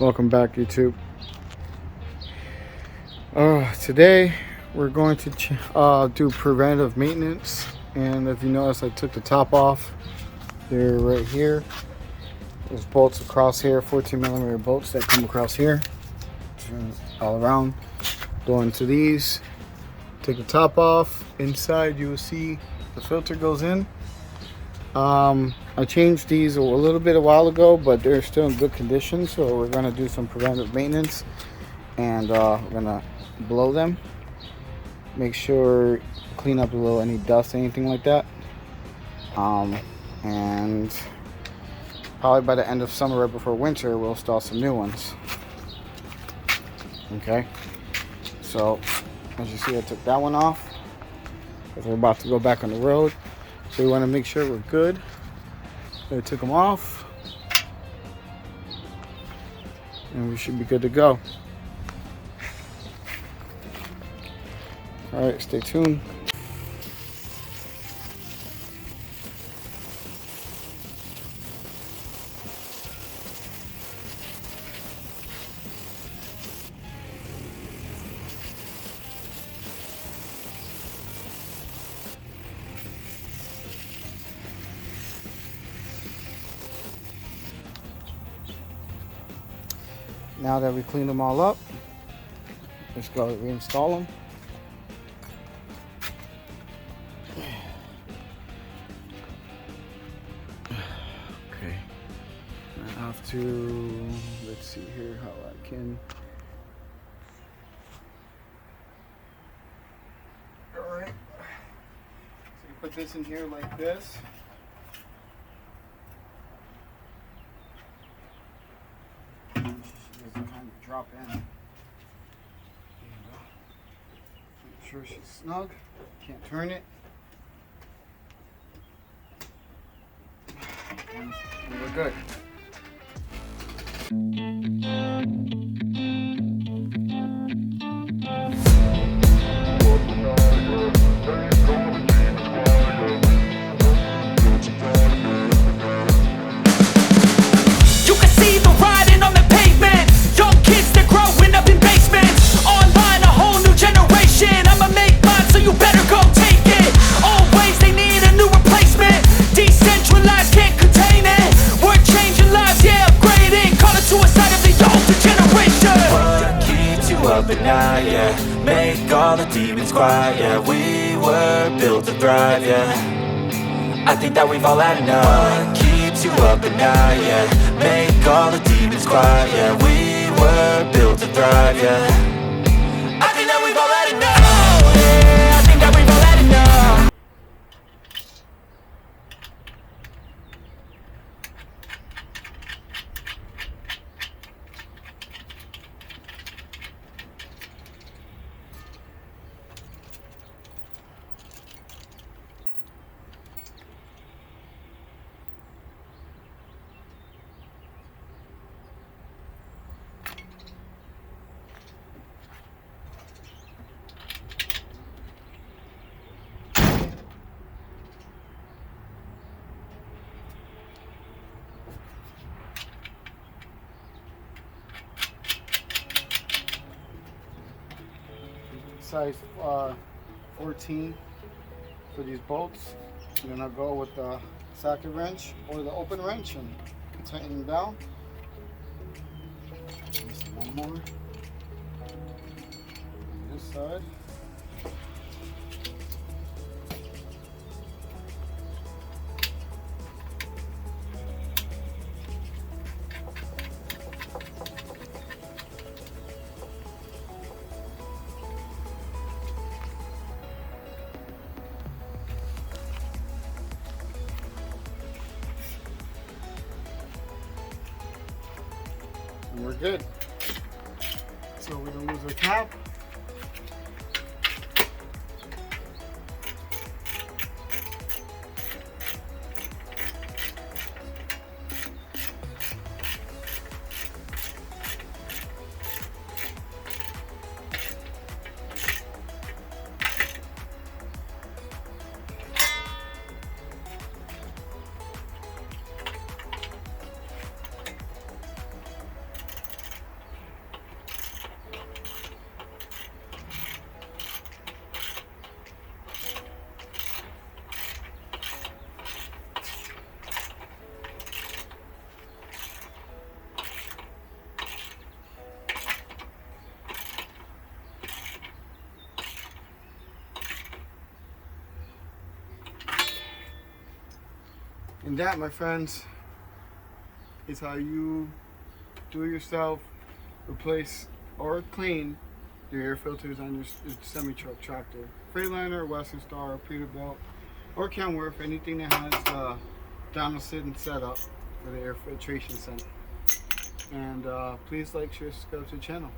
Welcome back, YouTube. Today we're going to do preventive maintenance, and if you notice, I took the top off. They're right here. There's bolts across here, 14mm bolts that come across here, all around. Go into these, take the top off. Inside you will see the filter goes in. I changed these a little bit a while ago, but they're still in good condition, so we're going to do some preventive maintenance, and we're going to blow them, make sure clean up a little any dust, anything like that, and probably by the end of summer, right before winter, we'll install some new ones. Okay, so as you see, I took that one off because we're about to go back on the road, so we want to make sure we're good. So I took them off, and we should be good to go. All right, stay tuned. Now that we cleaned them all up, let's go reinstall them. Okay, I have to, let's see here how I can. All right, so you put this in here like this. Kind of drop in. There you go. Make sure she's snug. Can't turn it. And we're good. Make all the demons quiet, yeah. We were built to thrive, yeah. I think that we've all had enough. What keeps you up at night, yeah. Make all the demons quiet, yeah. We were built to thrive, yeah. I think that we've all had enough. Oh, yeah, I think that we've all had enough. Size 14 for these bolts. I'm gonna go with the socket wrench or the open wrench and tighten them down. Just one more on this side. And we're good. So we don't lose our cap. And that, my friends, is how you do it yourself, replace or clean your air filters on your semi-truck tractor. Freightliner, Western Star, Peterbilt, or Kenworth, anything that has the Donaldson setup for the air filtration center. And please like, share, subscribe to the channel.